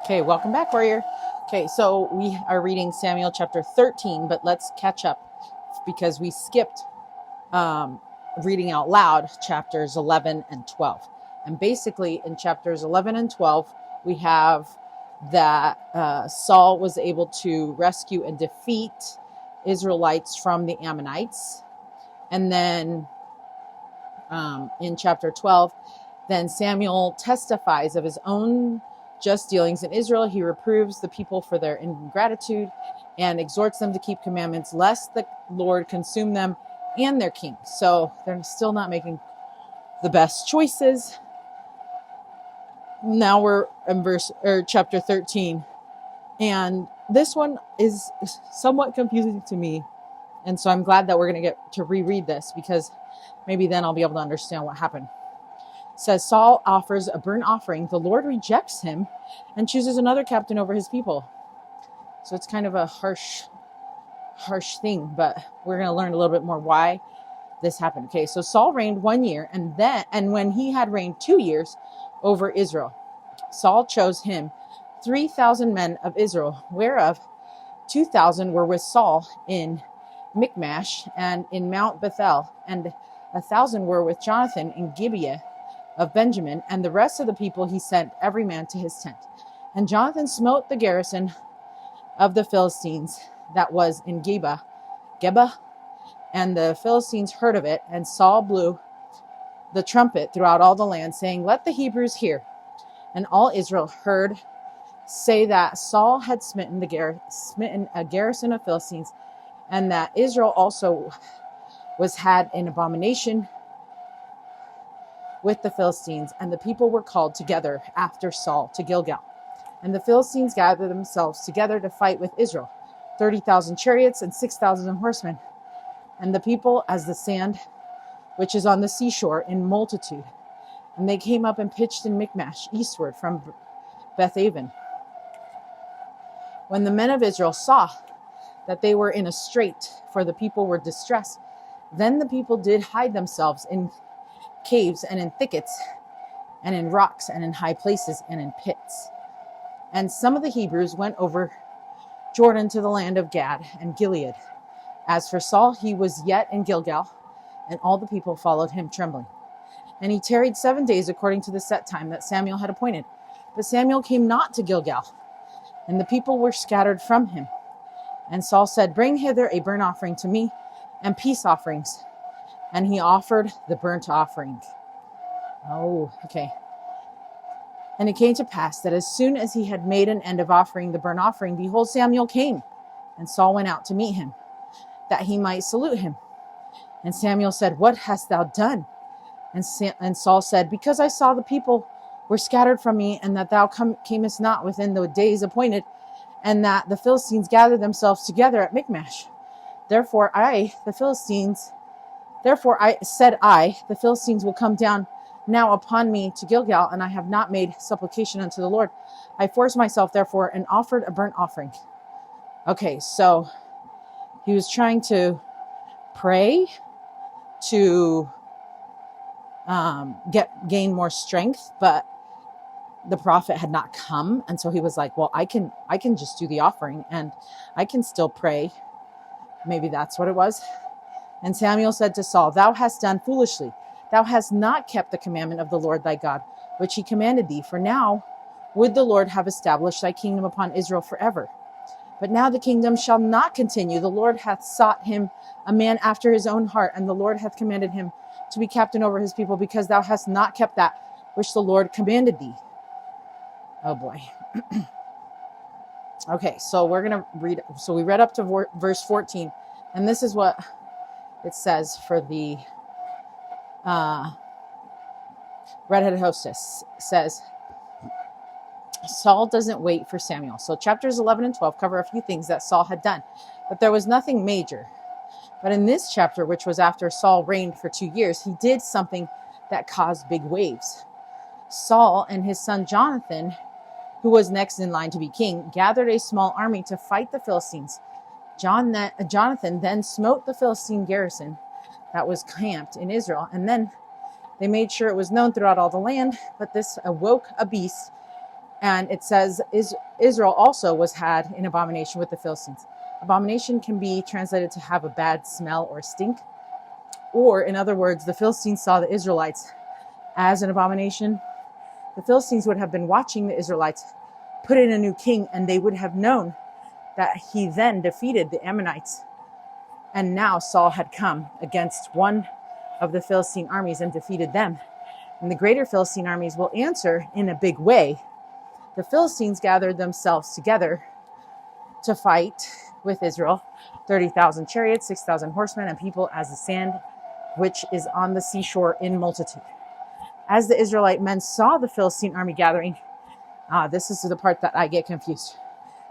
Okay, welcome back, warrior. Okay, so we are reading Samuel chapter 13, but let's catch up because we skipped reading out loud chapters 11 and 12. And basically in chapters 11 and 12, we have that Saul was able to rescue and defeat Israelites from the Ammonites. And then in chapter 12, then Samuel testifies of his own just dealings in Israel. He reproves the people for their ingratitude and exhorts them to keep commandments, lest the Lord consume them and their king. So they're still not making the best choices. Now we're in chapter 13. And this one is somewhat confusing to me. And so I'm glad that we're going to get to reread this, because maybe then I'll be able to understand what happened. It says, Saul offers a burnt offering. The Lord rejects him and chooses another captain over his people. So it's kind of a harsh thing, but we're going to learn a little bit more why this happened. Okay, so Saul reigned 1 year, and when he had reigned 2 years over Israel, Saul chose him 3,000 men of Israel, whereof 2,000 were with Saul in Michmash and in Mount Bethel, and 1,000 were with Jonathan in Gibeah of Benjamin, and the rest of the people he sent every man to his tent. And Jonathan smote the garrison of the Philistines that was in Geba, and the Philistines heard of it, and Saul blew the trumpet throughout all the land, saying, Let the Hebrews hear. And all Israel heard say that Saul had smitten a garrison of Philistines, and that Israel also had an abomination with the Philistines. And the people were called together after Saul to Gilgal. And the Philistines gathered themselves together to fight with Israel, 30,000 chariots and 6,000 horsemen. And the people as the sand which is on the seashore in multitude. And they came up and pitched in Michmash eastward from Bethaven. When the men of Israel saw that they were in a strait, for the people were distressed, then the people did hide themselves in caves and in thickets and in rocks and in high places and in pits. And some of the Hebrews went over Jordan to the land of Gad and Gilead. As for Saul, he was yet in Gilgal, and all the people followed him trembling. And he tarried 7 days according to the set time that Samuel had appointed. But Samuel came not to Gilgal, and the people were scattered from him. And Saul said, Bring hither a burnt offering to me, and peace offerings. And he offered the burnt offering. Oh, okay. And it came to pass that as soon as he had made an end of offering the burnt offering, behold, Samuel came, and Saul went out to meet him, that he might salute him. And Samuel said, What hast thou done? And Saul said, Because I saw the people were scattered from me, and that thou camest not within the days appointed, and that the Philistines gathered themselves together at Michmash. Therefore the Philistines will come down now upon me to Gilgal, and I have not made supplication unto the Lord. I forced myself, therefore, and offered a burnt offering. Okay, so he was trying to pray to gain more strength, but the prophet had not come, and so he was like, well, I can just do the offering, and I can still pray. Maybe that's what it was. And Samuel said to Saul, Thou hast done foolishly. Thou hast not kept the commandment of the Lord thy God, which he commanded thee. For now would the Lord have established thy kingdom upon Israel forever. But now the kingdom shall not continue. The Lord hath sought him a man after his own heart, and the Lord hath commanded him to be captain over his people, because thou hast not kept that which the Lord commanded thee. Oh boy. Okay, so we're going to read. So we read up to verse 14, and this is what it says for the redheaded hostess. It says, Saul doesn't wait for Samuel. So chapters 11 and 12 cover a few things that Saul had done, but there was nothing major. But in this chapter, which was after Saul reigned for 2 years, he did something that caused big waves. Saul and his son Jonathan, who was next in line to be king, gathered a small army to fight the Philistines. Jonathan then smote the Philistine garrison that was camped in Israel, and then they made sure it was known throughout all the land. But this awoke a beast And it says Israel also was had in abomination with the Philistines. Abomination can be translated to have a bad smell or stink. Or, in other words, the Philistines saw the Israelites as an abomination. The Philistines would have been watching the Israelites put in a new king, and they would have known that he then defeated the Ammonites. And now Saul had come against one of the Philistine armies and defeated them. And the greater Philistine armies will answer in a big way. The Philistines gathered themselves together to fight with Israel, 30,000 chariots, 6,000 horsemen, and people as the sand which is on the seashore in multitude. As the Israelite men saw the Philistine army gathering, this is the part that I get confused.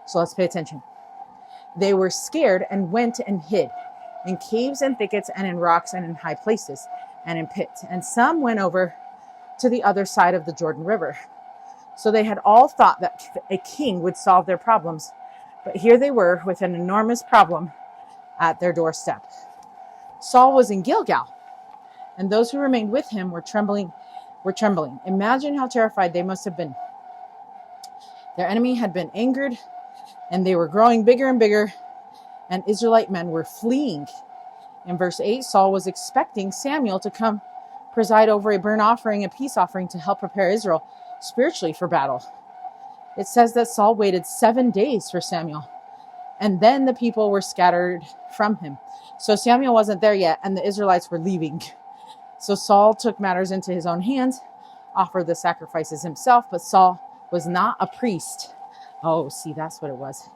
So let's pay attention. They were scared and went and hid in caves and thickets and in rocks and in high places and in pits. And some went over to the other side of the Jordan River. So they had all thought that a king would solve their problems. But here they were with an enormous problem at their doorstep. Saul was in Gilgal, and those who remained with him were trembling. Imagine how terrified they must have been. Their enemy had been angered, and they were growing bigger and bigger, and Israelite men were fleeing. In verse 8, Saul was expecting Samuel to come preside over a burnt offering, a peace offering, to help prepare Israel spiritually for battle. It says that Saul waited 7 days for Samuel, and then the people were scattered from him. So Samuel wasn't there yet, and the Israelites were leaving. So Saul took matters into his own hands, offered the sacrifices himself, but Saul was not a priest. Oh, see, that's what it was.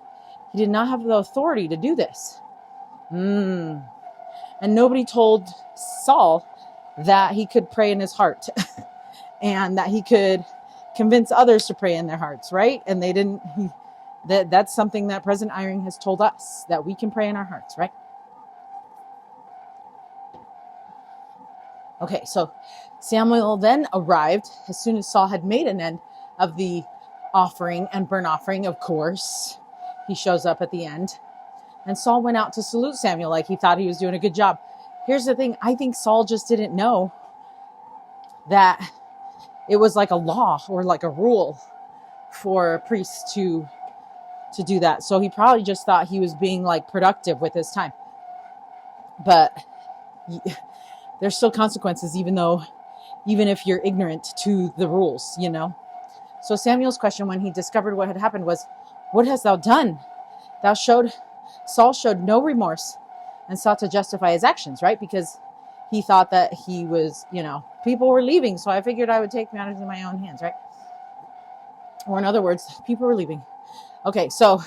He did not have the authority to do this. And nobody told Saul that he could pray in his heart and that he could convince others to pray in their hearts, right? And they didn't. That's something that President Eyring has told us, that we can pray in our hearts, right? Okay, so Samuel then arrived as soon as Saul had made an end of the offering and burnt offering, of course. He shows up at the end. And Saul went out to salute Samuel like he thought he was doing a good job. Here's the thing. I think Saul just didn't know that it was like a law or like a rule for priests to do that. So he probably just thought he was being like productive with his time. But there's still consequences, even if you're ignorant to the rules, you know. So Samuel's question when he discovered what had happened was, "What hast thou done?" Saul showed no remorse and sought to justify his actions, right? Because he thought that he was, people were leaving, so I figured I would take matters in my own hands, right? Or in other words, people were leaving. Okay, so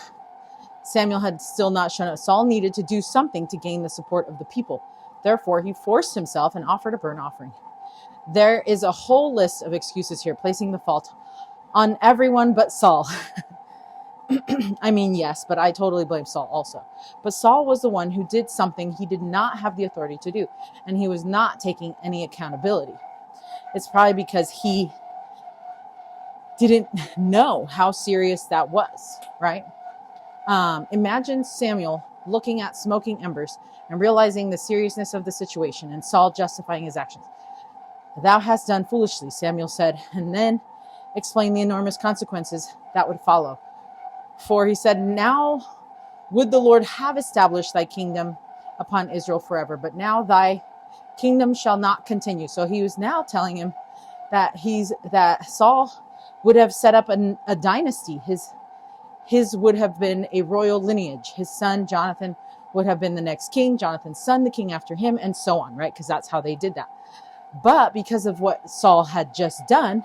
Samuel had still not shown up. Saul needed to do something to gain the support of the people. Therefore, he forced himself and offered a burnt offering. There is a whole list of excuses here, placing the fault on everyone but Saul. I mean, yes, but I totally blame Saul also. But Saul was the one who did something he did not have the authority to do, and he was not taking any accountability. It's probably because he didn't know how serious that was, right? Imagine Samuel looking at smoking embers and realizing the seriousness of the situation, and Saul justifying his actions. "Thou hast done foolishly," Samuel said, and then explained the enormous consequences that would follow. For he said, "Now would the Lord have established thy kingdom upon Israel forever, but now thy kingdom shall not continue." So he was now telling him that Saul would have set up a dynasty. His would have been a royal lineage. His son, Jonathan, would have been the next king, Jonathan's son, the king after him, and so on, right? Because that's how they did that. But because of what Saul had just done,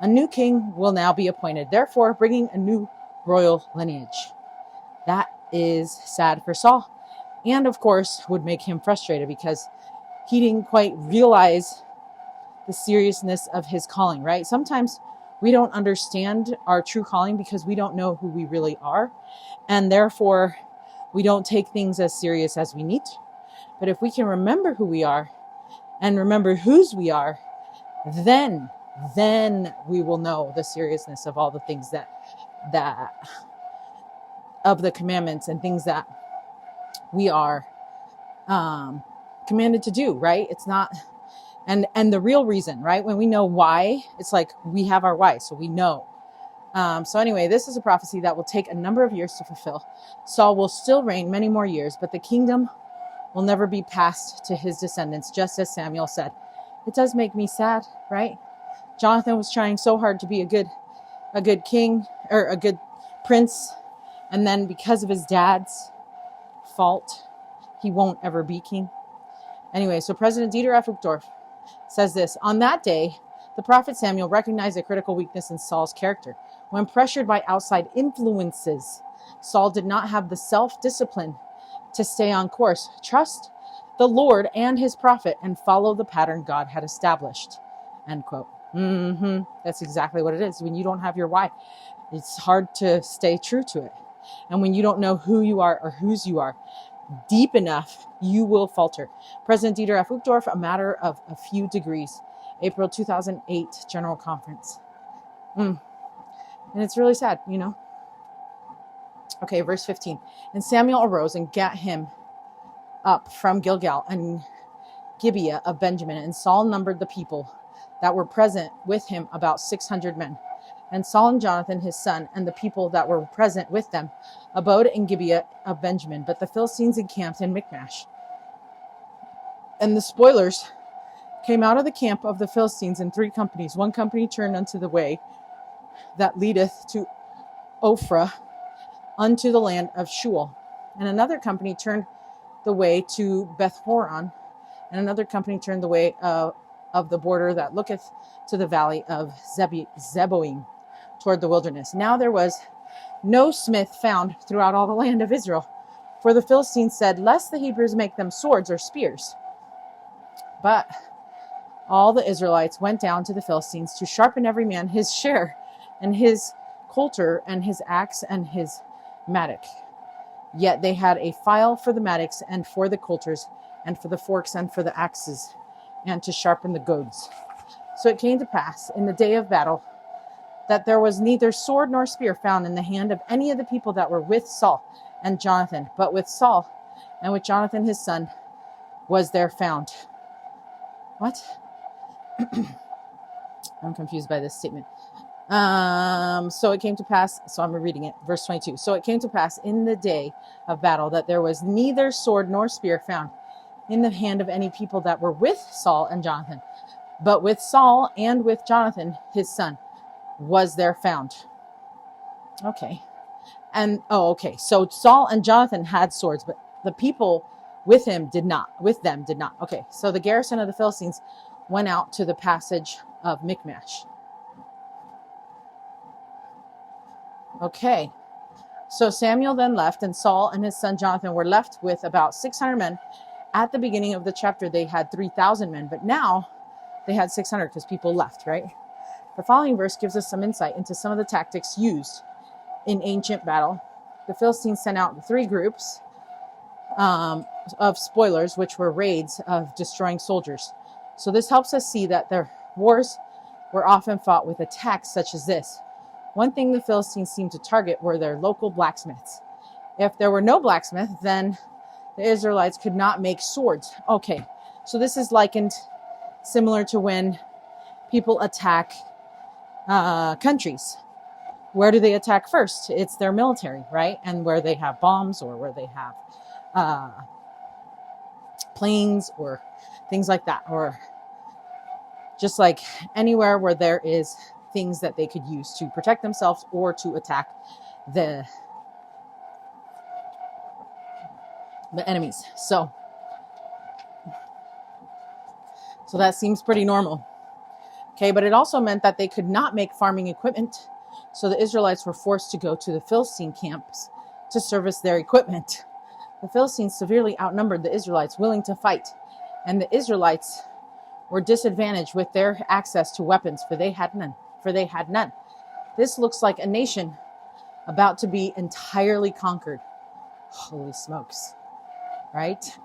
a new king will now be appointed, therefore bringing a new royal lineage. That is sad for Saul, and of course would make him frustrated because he didn't quite realize the seriousness of his calling, right? Sometimes we don't understand our true calling because we don't know who we really are, and therefore we don't take things as serious as we need to. But if we can remember who we are and remember whose we are, then we will know the seriousness of all the things that of the commandments and things that we are commanded to do, right? It's not, and the real reason, right? When we know why, it's like we have our why, so we know So anyway, this is a prophecy that will take a number of years to fulfill. Saul will still reign many more years, but the kingdom will never be passed to his descendants, just as Samuel said. It does make me sad, right? Jonathan was trying so hard to be a good king, or a good prince, and then because of his dad's fault, he won't ever be king. Anyway, so President Dieter F. Uchtdorf says this: on that day, the prophet Samuel recognized a critical weakness in Saul's character. When pressured by outside influences, Saul did not have the self-discipline to stay on course, trust the Lord and his prophet, and follow the pattern God had established. End quote. That's exactly what it is. When you don't have your why, it's hard to stay true to it. And when you don't know who you are or whose you are deep enough, you will falter. President Dieter F. Uchtdorf, a matter of a few degrees. April 2008 General Conference. And it's really sad, you know. Okay, verse 15. And Samuel arose and gat him up from Gilgal and Gibeah of Benjamin. And Saul numbered the people that were present with him about 600 men. And Saul and Jonathan his son and the people that were present with them abode in Gibeah of Benjamin. But the Philistines encamped in Michmash. And the spoilers came out of the camp of the Philistines in 3 companies. 1 company turned unto the way that leadeth to Ophrah, unto the land of Shual. And another company turned the way to Beth-horon. And another company turned the way of the border that looketh to the valley of Zeboim, toward the wilderness. Now there was no smith found throughout all the land of Israel. For the Philistines said, lest the Hebrews make them swords or spears. But all the Israelites went down to the Philistines to sharpen every man his share, and his coulter, and his axe, and his mattock. Yet they had a file for the mattocks, and for the coulters, and for the forks, and for the axes, and to sharpen the goads. So it came to pass in the day of battle that there was neither sword nor spear found in the hand of any of the people that were with Saul and Jonathan, but with Saul and with Jonathan his son was there found. What? I'm confused by this statement. So it came to pass, so I'm reading it, verse 22. So it came to pass in the day of battle that there was neither sword nor spear found in the hand of any people that were with Saul and Jonathan, but with Saul and with Jonathan his son was there found. Okay. And, okay. So Saul and Jonathan had swords, but the people with them did not. Okay. So the garrison of the Philistines went out to the passage of Michmash. Okay. So Samuel then left, and Saul and his son Jonathan were left with about 600 men. At the beginning of the chapter, they had 3,000 men, but now they had 600 because people left, right? The following verse gives us some insight into some of the tactics used in ancient battle. The Philistines sent out 3 groups of spoilers, which were raids of destroying soldiers. So this helps us see that their wars were often fought with attacks such as this. One thing the Philistines seemed to target were their local blacksmiths. If there were no blacksmith, then the Israelites could not make swords. Okay, so this is likened similar to when people attack countries. Where do they attack first? It's their military, right? And where they have bombs, or where they have planes or things like that, or just like anywhere where there is things that they could use to protect themselves or to attack the enemies. So that seems pretty normal. Okay, but it also meant that they could not make farming equipment. So the Israelites were forced to go to the Philistine camps to service their equipment. The Philistines severely outnumbered the Israelites willing to fight, and the Israelites were disadvantaged with their access to weapons, for they had none. This looks like a nation about to be entirely conquered. Holy smokes. Right?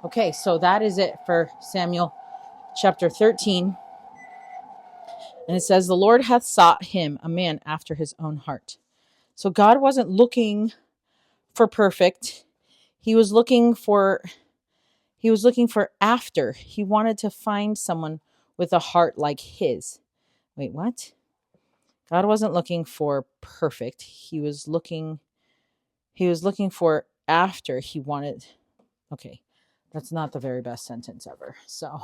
Okay, so that is it for Samuel chapter 13. And it says, the Lord hath sought him a man after his own heart. So God wasn't looking for perfect. He was looking for after. He wanted to find someone with a heart like his. Wait, what? God wasn't looking for perfect. He was looking for after he wanted. Okay, that's not the very best sentence ever. So,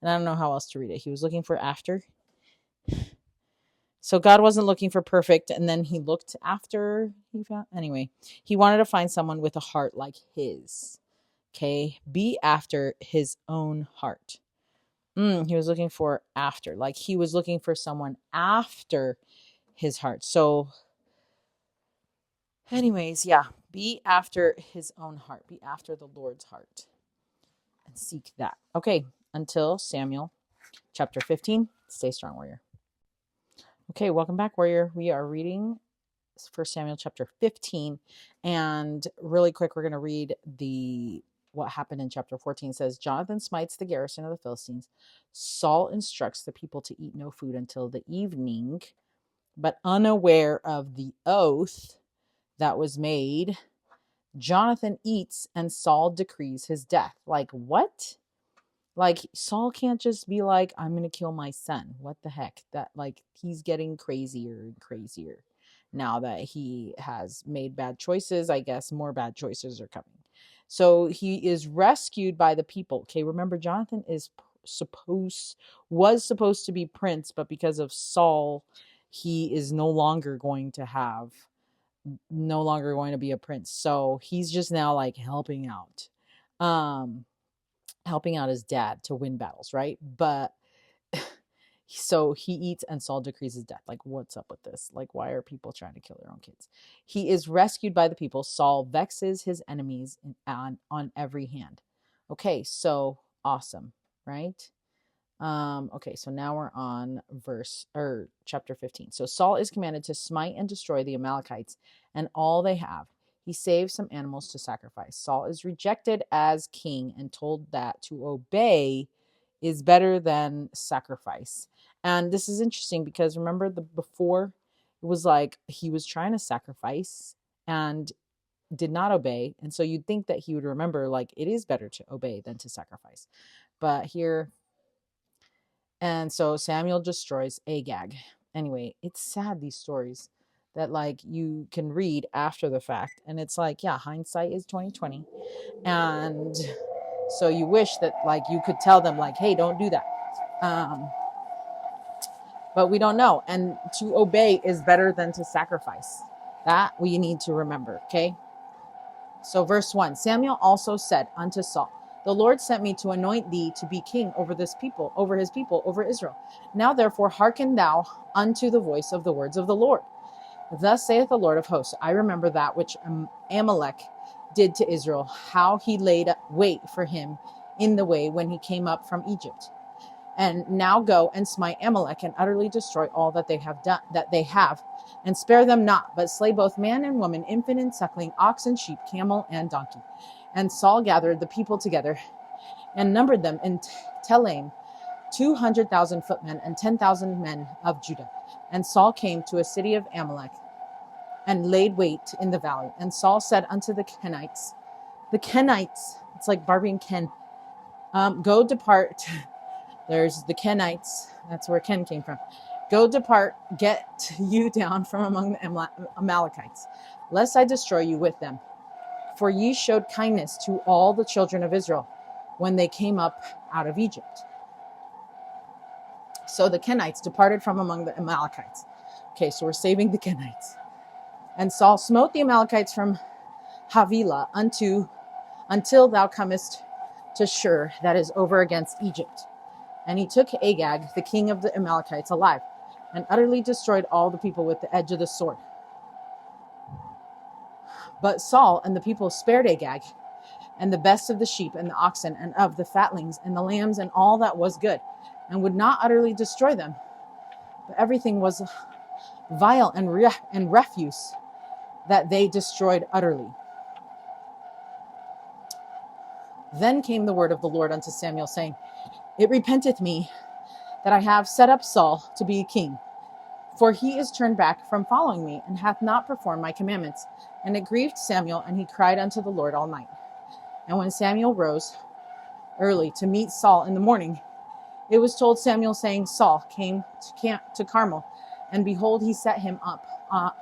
and I don't know how else to read it. He was looking for after. So God wasn't looking for perfect, and then he looked after he found. Anyway, he wanted to find someone with a heart like his. Okay, be after his own heart. He was looking for after, like he was looking for someone after his heart. So, anyways, yeah, be after his own heart, be after the Lord's heart, and seek that. Okay, until Samuel chapter 15. Stay strong, warrior. Okay, welcome back, warrior. We are reading 1 Samuel chapter 15, and really quick, we're going to read what happened in chapter 14. It says, Jonathan smites the garrison of the Philistines. Saul instructs the people to eat no food until the evening, but unaware of the oath that was made, Jonathan eats and Saul decrees his death. Like, what? Like, Saul can't just be like, I'm going to kill my son. What the heck? That, like, he's getting crazier and crazier. Now that he has made bad choices, I guess more bad choices are coming. So he is rescued by the people. Okay, remember, Jonathan was supposed to be prince, but because of Saul, he is no longer going to be a prince. So he's just now like helping out his dad to win battles, right? But so he eats and Saul decrees his death. Like, what's up with this? Like, why are people trying to kill their own kids? He is rescued by the people. Saul vexes his enemies on every hand. Okay, so awesome, right? Okay, so now we're on chapter 15. So Saul is commanded to smite and destroy the Amalekites and all they have. He saves some animals to sacrifice. Saul is rejected as king and told that to obey is better than sacrifice. And this is interesting because remember before it was like he was trying to sacrifice and did not obey. And so you'd think that he would remember like it is better to obey than to sacrifice. But here, and so Samuel destroys Agag. Anyway, it's sad, these stories that like you can read after the fact. And it's like, yeah, hindsight is 2020. And so you wish that like you could tell them like, hey, don't do that. But we don't know. And to obey is better than to sacrifice. That we need to remember, okay? So verse 1, Samuel also said unto Saul, the Lord sent me to anoint thee to be king over his people, over Israel. Now therefore hearken thou unto the voice of the words of the Lord. Thus saith the Lord of hosts, I remember that which Amalek did to Israel, how he laid wait for him in the way when he came up from Egypt. And now go and smite Amalek and utterly destroy all that they have, and spare them not, but slay both man and woman, infant and suckling, ox and sheep, camel and donkey. And Saul gathered the people together and numbered them in Telaim, 200,000 footmen and 10,000 men of Judah. And Saul came to a city of Amalek and laid wait in the valley. And Saul said unto the Kenites, it's like Barbie and Ken, go depart. There's the Kenites. That's where Ken came from. Go depart, get you down from among the Amalekites, lest I destroy you with them. For ye showed kindness to all the children of Israel when they came up out of Egypt. So the Kenites departed from among the Amalekites. Okay, so we're saving the Kenites. And Saul smote the Amalekites from Havilah until thou comest to Shur, that is over against Egypt. And he took Agag, the king of the Amalekites, alive, and utterly destroyed all the people with the edge of the sword. But Saul and the people spared Agag, and the best of the sheep and the oxen, and of the fatlings and the lambs, and all that was good, and would not utterly destroy them. But everything was vile and refuse that they destroyed utterly. Then came the word of the Lord unto Samuel, saying, It repenteth me that I have set up Saul to be king, for he is turned back from following me, and hath not performed my commandments. And it grieved Samuel, and he cried unto the Lord all night. And when Samuel rose early to meet Saul in the morning, it was told Samuel, saying, Saul came to Carmel, and behold, he set him up a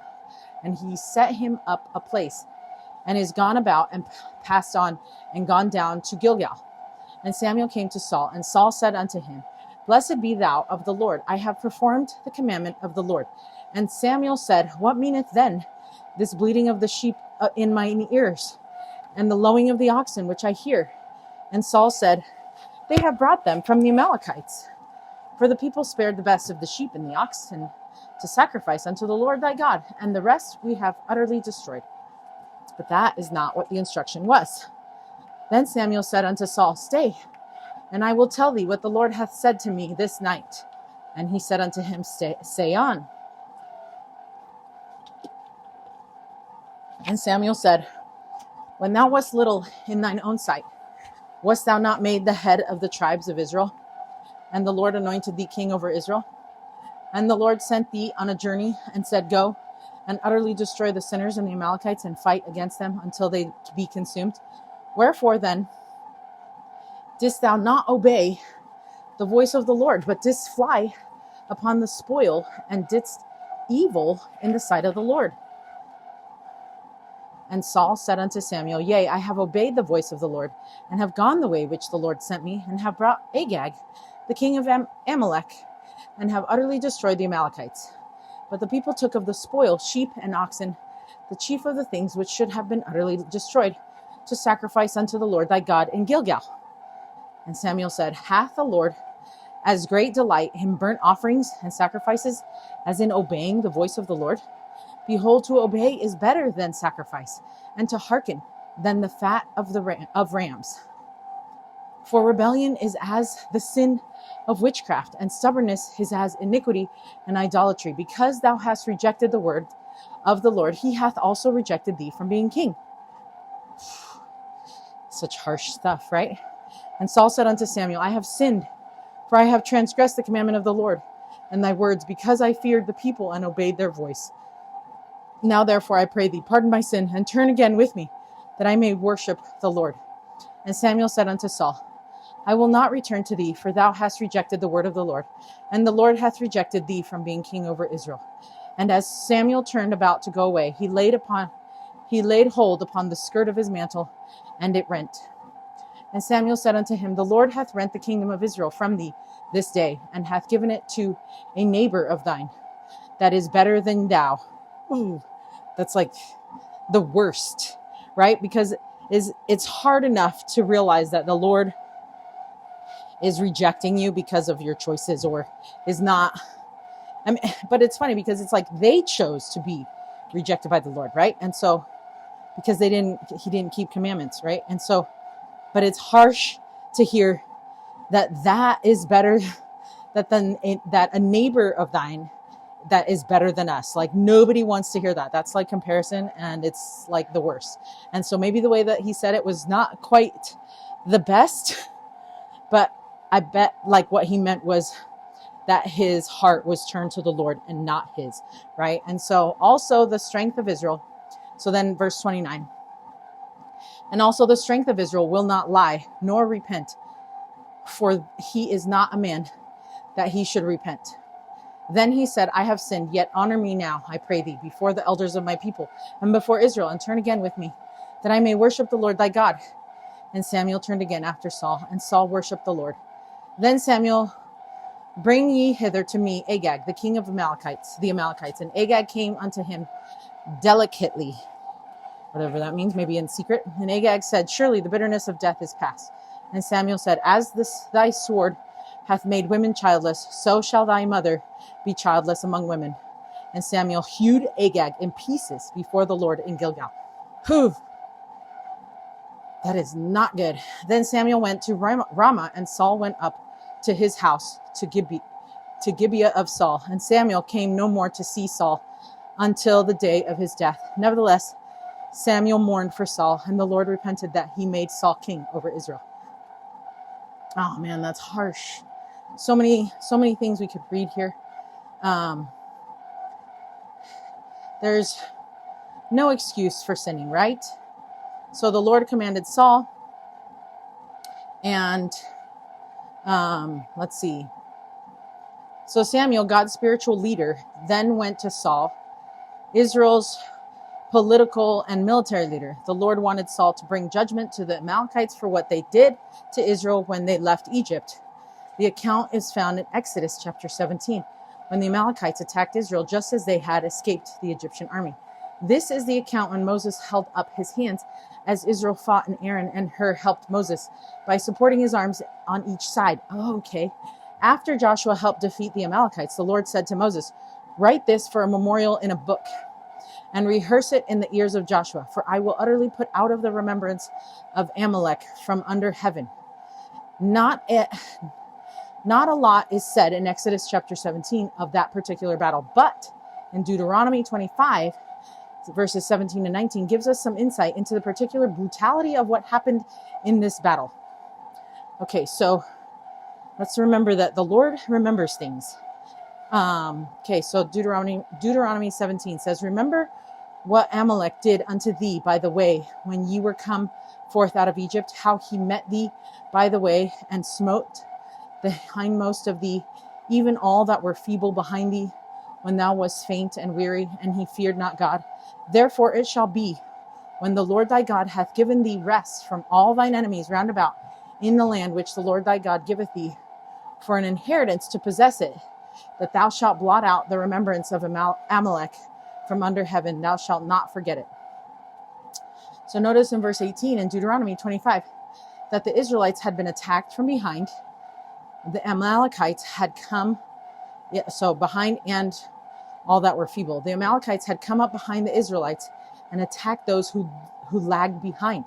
place, and is gone about and passed on and gone down to Gilgal. And Samuel came to Saul, and Saul said unto him, Blessed be thou of the Lord. I have performed the commandment of the Lord. And Samuel said, What meaneth then this bleating of the sheep in mine ears, and the lowing of the oxen which I hear? And Saul said, They have brought them from the Amalekites. For the people spared the best of the sheep and the oxen to sacrifice unto the Lord thy God, and the rest we have utterly destroyed. But that is not what the instruction was. Then Samuel said unto Saul, Stay, and I will tell thee what the Lord hath said to me this night. And he said unto him, Say on. And Samuel said, When thou wast little in thine own sight, wast thou not made the head of the tribes of Israel? And the Lord anointed thee king over Israel? And the Lord sent thee on a journey and said, Go and utterly destroy the sinners and the Amalekites and fight against them until they be consumed. Wherefore then didst thou not obey the voice of the Lord, but didst fly upon the spoil and didst evil in the sight of the Lord? And Saul said unto Samuel, Yea, I have obeyed the voice of the Lord, and have gone the way which the Lord sent me, and have brought Agag, the king of Amalek, and have utterly destroyed the Amalekites. But the people took of the spoil sheep and oxen, the chief of the things which should have been utterly destroyed, to sacrifice unto the Lord thy God in Gilgal. And Samuel said, Hath the Lord as great delight in burnt offerings and sacrifices as in obeying the voice of the Lord? Behold, to obey is better than sacrifice, and to hearken than the fat of rams. For rebellion is as the sin of witchcraft, and stubbornness is as iniquity and idolatry. Because thou hast rejected the word of the Lord, he hath also rejected thee from being king. Such harsh stuff, right? And Saul said unto Samuel, I have sinned, for I have transgressed the commandment of the Lord and thy words, because I feared the people and obeyed their voice. Now therefore I pray thee, pardon my sin, and turn again with me, that I may worship the Lord. And Samuel said unto Saul, I will not return to thee, for thou hast rejected the word of the Lord, and the Lord hath rejected thee from being king over Israel. And as Samuel turned about to go away, he laid hold upon the skirt of his mantle, and it rent. And Samuel said unto him, The Lord hath rent the kingdom of Israel from thee this day, and hath given it to a neighbor of thine, that is better than thou. Ooh, that's like the worst, right? Because it's hard enough to realize that the Lord is rejecting you because of your choices, or is not. I mean, but it's funny because it's like they chose to be rejected by the Lord, right? And so, because he didn't keep commandments, right? And so, but it's harsh to hear that is better, that a neighbor of thine that is better than us. Like, nobody wants to hear that. That's like comparison, and it's like the worst. And so maybe the way that he said it was not quite the best, but I bet like what he meant was that his heart was turned to the Lord and not his, right? And so also the strength of Israel. So then verse 29. And also the strength of Israel will not lie, nor repent, for he is not a man that he should repent. Then he said, I have sinned, yet honor me now, I pray thee, before the elders of my people, and before Israel, and turn again with me, that I may worship the Lord thy God. And Samuel turned again after Saul, and Saul worshipped the Lord. Then Samuel, bring ye hither to me Agag, the king of the Amalekites. And Agag came unto him delicately, whatever that means, maybe in secret. And Agag said, Surely the bitterness of death is past. And Samuel said, As thy sword hath made women childless, so shall thy mother be childless among women. And Samuel hewed Agag in pieces before the Lord in Gilgal. Whew. That is not good. Then Samuel went to Ramah, and Saul went up to his house to Gibeah of Saul. And Samuel came no more to see Saul until the day of his death. Nevertheless, Samuel mourned for Saul, and the Lord repented that he made Saul king over Israel. Oh man, that's harsh. So many things we could read here. There's no excuse for sinning, right? So the Lord commanded Saul, and Let's see. So Samuel, God's spiritual leader, then went to Saul, Israel's political and military leader. The Lord wanted Saul to bring judgment to the Amalekites for what they did to Israel when they left Egypt. The account is found in Exodus chapter 17, when the Amalekites attacked Israel just as they had escaped the Egyptian army. This is the account when Moses held up his hands as Israel fought, and Aaron and Hur helped Moses by supporting his arms on each side. Oh, okay. After Joshua helped defeat the Amalekites, the Lord said to Moses, "Write this for a memorial in a book and rehearse it in the ears of Joshua, for I will utterly put out of the remembrance of Amalek from under heaven." Not a lot is said in Exodus chapter 17 of that particular battle, but in Deuteronomy 25, verses 17 and 19, gives us some insight into the particular brutality of what happened in this battle. Okay, so let's remember that the Lord remembers things. Okay, so Deuteronomy 17 says, "Remember what Amalek did unto thee by the way when ye were come forth out of Egypt, how he met thee by the way and smote the hindmost of thee, even all that were feeble behind thee, when thou wast faint and weary, and he feared not God. Therefore it shall be, when the Lord thy God hath given thee rest from all thine enemies round about in the land which the Lord thy God giveth thee for an inheritance to possess it, that thou shalt blot out the remembrance of Amalek from under heaven, thou shalt not forget it." So notice in verse 18 in Deuteronomy 25 that the Israelites had been attacked from behind. The Amalekites had come, behind and all that were feeble. The Amalekites had come up behind the Israelites and attacked those who lagged behind,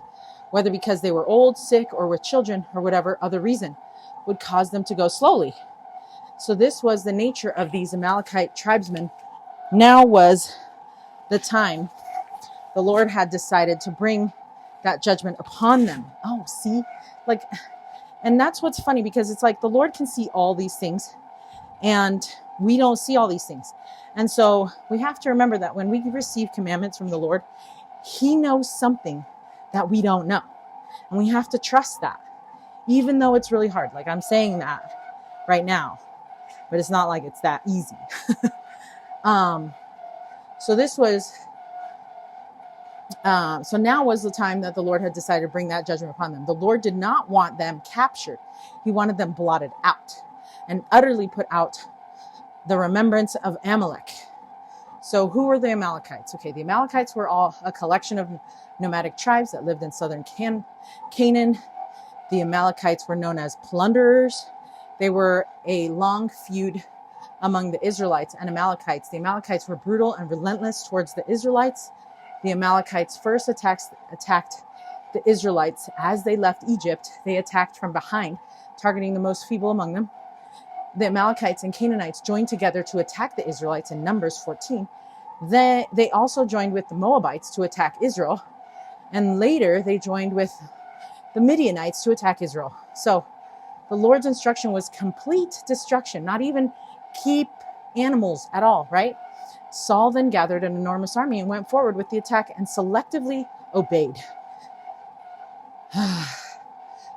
whether because they were old, sick, or with children, or whatever other reason would cause them to go slowly. So this was the nature of these Amalekite tribesmen. Now was the time the Lord had decided to bring that judgment upon them. Oh, see, and that's what's funny, because it's like the Lord can see all these things and we don't see all these things. And so we have to remember that when we receive commandments from the Lord, he knows something that we don't know. And we have to trust that, even though it's really hard. Like I'm saying that right now, but it's not like it's that easy. So now was the time that the Lord had decided to bring that judgment upon them. The Lord did not want them captured. He wanted them blotted out and utterly put out the remembrance of Amalek. So who were the Amalekites? Okay, the Amalekites were all a collection of nomadic tribes that lived in southern Canaan. The Amalekites were known as plunderers. They were a long feud among the Israelites and Amalekites. The Amalekites were brutal and relentless towards the Israelites. The Amalekites first attacked the Israelites as they left Egypt. They attacked from behind, targeting the most feeble among them. The Amalekites and Canaanites joined together to attack the Israelites in Numbers 14. Then they also joined with the Moabites to attack Israel. And later they joined with the Midianites to attack Israel. So the Lord's instruction was complete destruction, not even keep animals at all, right? Saul then gathered an enormous army and went forward with the attack and selectively obeyed.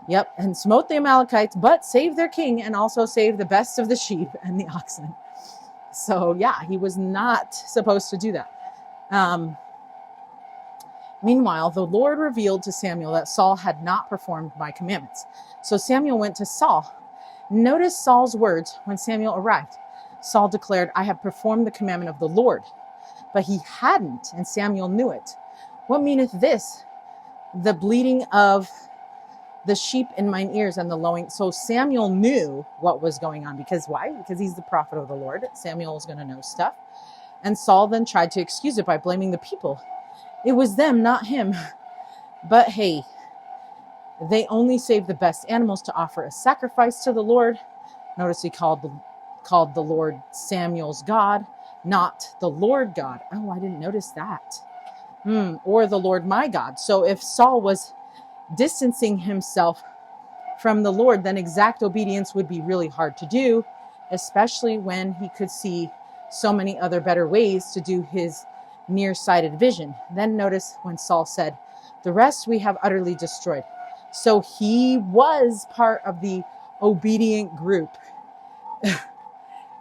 Yep, and smote the Amalekites, but saved their king and also saved the best of the sheep and the oxen. So yeah, he was not supposed to do that. Meanwhile, the Lord revealed to Samuel that Saul had not performed my commandments. So Samuel went to Saul. Notice Saul's words when Samuel arrived. Saul declared, "I have performed the commandment of the Lord." But he hadn't, and Samuel knew it. "What meaneth this? The bleating of the sheep in mine ears and the lowing." So Samuel knew what was going on. Because why? Because he's the prophet of the Lord. Samuel is going to know stuff. And Saul then tried to excuse it by blaming the people. It was them, not him. But hey, they only saved the best animals to offer a sacrifice to the Lord. Notice he called the Lord Samuel's God, not the Lord God. Oh, I didn't notice that. Or the Lord my God. So if Saul was distancing himself from the Lord, then exact obedience would be really hard to do, especially when he could see so many other better ways to do his nearsighted vision. Then notice when Saul said, "The rest we have utterly destroyed." So he was part of the obedient group.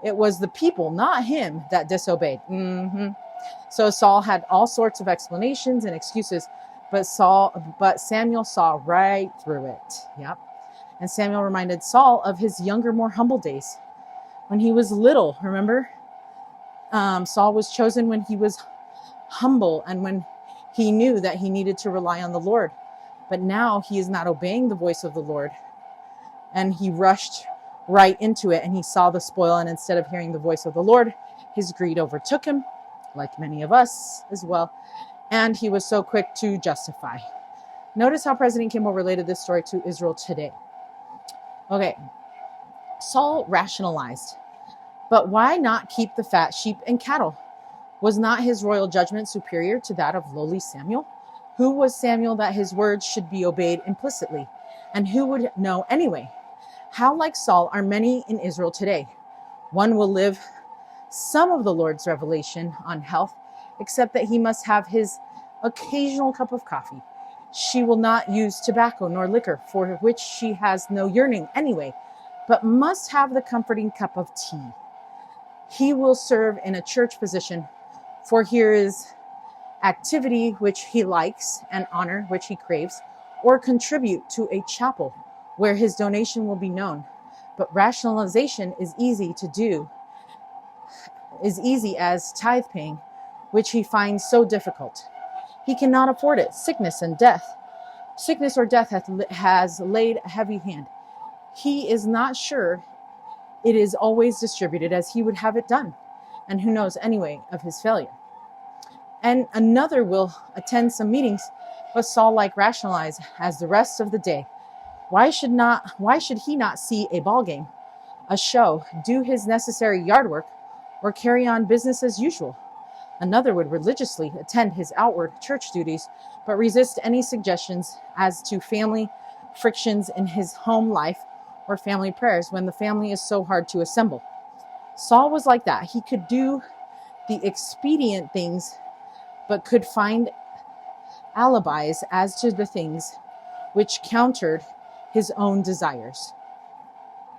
It was the people, not him, that disobeyed. So Saul had all sorts of explanations and excuses, but Samuel saw right through it. Yep. And Samuel reminded Saul of his younger, more humble days when he was little. Remember, Saul was chosen when he was humble and when he knew that he needed to rely on the Lord. But now he is not obeying the voice of the Lord, and he rushed right into it, and he saw the spoil, and instead of hearing the voice of the Lord, his greed overtook him, like many of us as well, and he was so quick to justify. Notice how President Kimball related this story to Israel today. Okay, Saul rationalized, but why not keep the fat sheep and cattle? Was not his royal judgment superior to that of lowly Samuel? Who was Samuel that his words should be obeyed implicitly? And who would know anyway? How like Saul are many in Israel today? One will live some of the Lord's revelation on health, except that he must have his occasional cup of coffee. She will not use tobacco nor liquor, for which she has no yearning anyway, but must have the comforting cup of tea. He will serve in a church position, for here is activity which he likes and honor which he craves, or contribute to a chapel where his donation will be known. But rationalization is easy to do, is easy as tithe paying, which he finds so difficult. He cannot afford it. Sickness or death has laid a heavy hand. He is not sure it is always distributed as he would have it done. And who knows anyway of his failure. And another will attend some meetings, but Saul like rationalize as the rest of the day. Why should he not see a ball game, a show, do his necessary yard work, or carry on business as usual? Another would religiously attend his outward church duties, but resist any suggestions as to family frictions in his home life or family prayers when the family is so hard to assemble. Saul was like that. He could do the expedient things, but could find alibis as to the things which countered his own desires.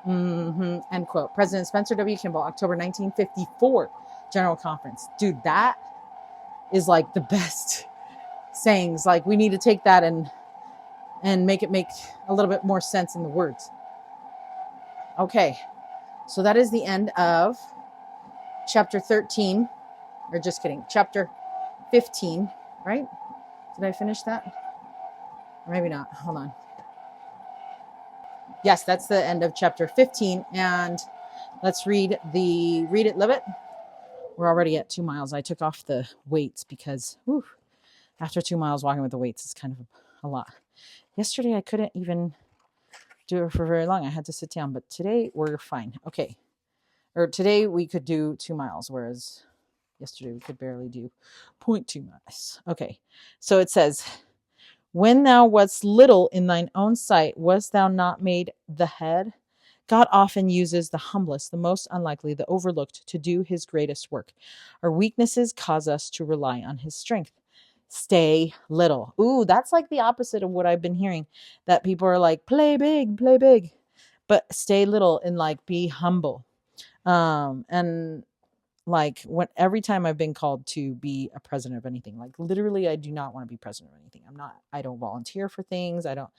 End quote. President Spencer W. Kimball, October 1954, General Conference. Dude, that is like the best sayings. Like, we need to take that and make it make a little bit more sense in the words. Okay, so that is the end of chapter 13, or just kidding, chapter 15, right? Did I finish that? Or maybe not. Hold on. Yes, that's the end of chapter 15. And let's read it, live it. We're already at 2 miles. I took off the weights because after 2 miles walking with the weights is kind of a lot. Yesterday, I couldn't even do it for very long. I had to sit down, but today we're fine. Okay. Or today we could do 2 miles, whereas yesterday we could barely do 0.2 miles. Okay. So it says, when thou wast little in thine own sight, wast thou not made the head? God often uses the humblest, the most unlikely, the overlooked to do his greatest work. Our weaknesses cause us to rely on his strength. Stay little. Ooh, that's like the opposite of what I've been hearing, that people are like, play big, but stay little and like be humble. And like every time I've been called to be a president of anything, like literally, I do not want to be president of anything. I don't volunteer for things. I don't,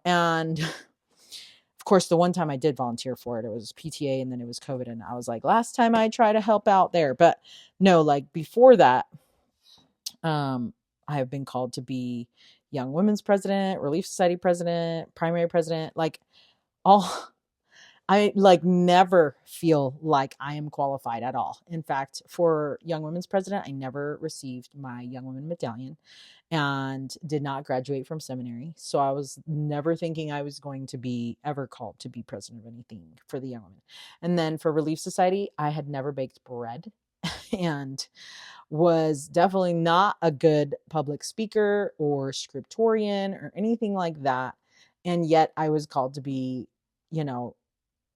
and of course, the one time I did volunteer for it was PTA, and then it was COVID. And I was like, last time I try to help out there, but no, like before that, I have been called to be Young Women's president, Relief Society president, primary president, like all. I like never feel like I am qualified at all. In fact, for Young Women's president, I never received my Young Women medallion and did not graduate from seminary. So I was never thinking I was going to be ever called to be president of anything for the Young Women. And then for Relief Society, I had never baked bread and was definitely not a good public speaker or scriptorian or anything like that. And yet I was called to be,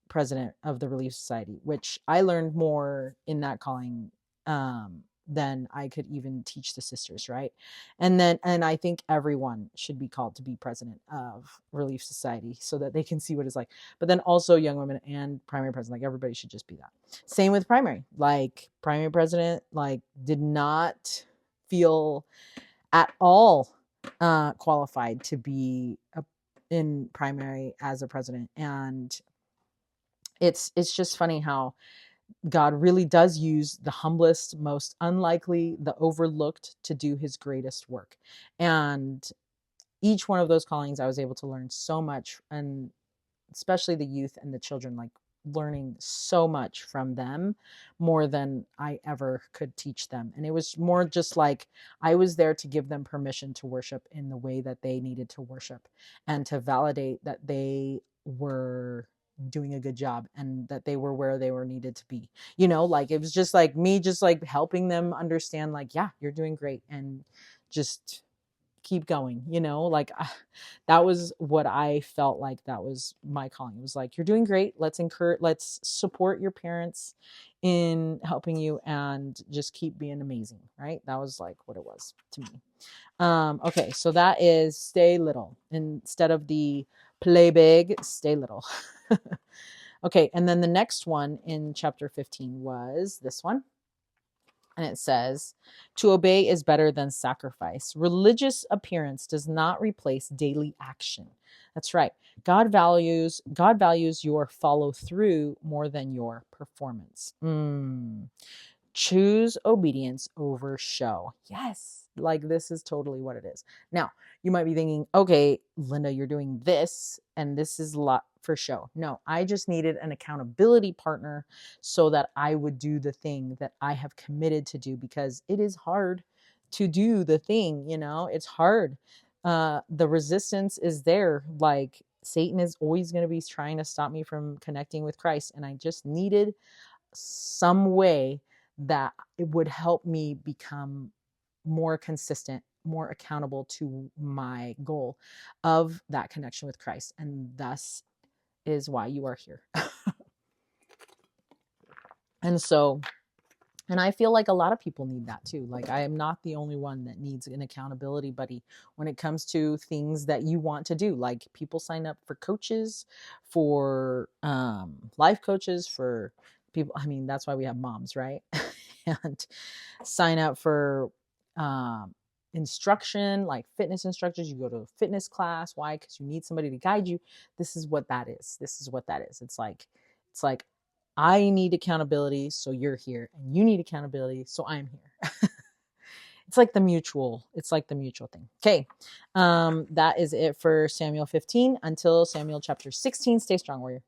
president of the Relief Society, which I learned more in that calling then I could even teach the sisters, right? And I think everyone should be called to be president of Relief Society so that they can see what it's like. But then also young women and primary president, like everybody should just be that. Same with primary. Like primary president, like did not feel at all qualified to be in primary as a president. And it's just funny how God really does use the humblest, most unlikely, the overlooked to do his greatest work. And each one of those callings, I was able to learn so much, and especially the youth and the children, like learning so much from them more than I ever could teach them. And it was more just like I was there to give them permission to worship in the way that they needed to worship and to validate that they were doing a good job and that they were where they were needed to be. You know, like it was just like me just like helping them understand like, yeah, you're doing great, and just keep going, you know, like that was what I felt like that was my calling. It was like, you're doing great. Let's support your parents in helping you and just keep being amazing. Right. That was like what it was to me. Okay. So that is stay little instead of the play big, stay little. Okay. And then the next one in chapter 15 was this one. And it says, to obey is better than sacrifice. Religious appearance does not replace daily action. That's right. God values your follow through more than your performance. Choose obedience over show. Yes, like this is totally what it is. Now, you might be thinking, okay, Linda, you're doing this and this is a lot for show. No, I just needed an accountability partner so that I would do the thing that I have committed to do, because it is hard to do the thing, you know, it's hard. The resistance is there. Like Satan is always going to be trying to stop me from connecting with Christ. And I just needed some way that it would help me become more consistent, more accountable to my goal of that connection with Christ. And thus is why you are here. And I feel like a lot of people need that too. Like I am not the only one that needs an accountability buddy when it comes to things that you want to do. Like people sign up for coaches, for life coaches, for people. I mean, that's why we have moms, right? And sign up for instruction, like fitness instructors. You go to a fitness class. Why? Because you need somebody to guide you. This is what that is. It's like I need accountability, so you're here, and you need accountability, so I'm here. It's like the mutual thing. Okay. That is it for Samuel 15 until Samuel chapter 16. Stay strong, warrior.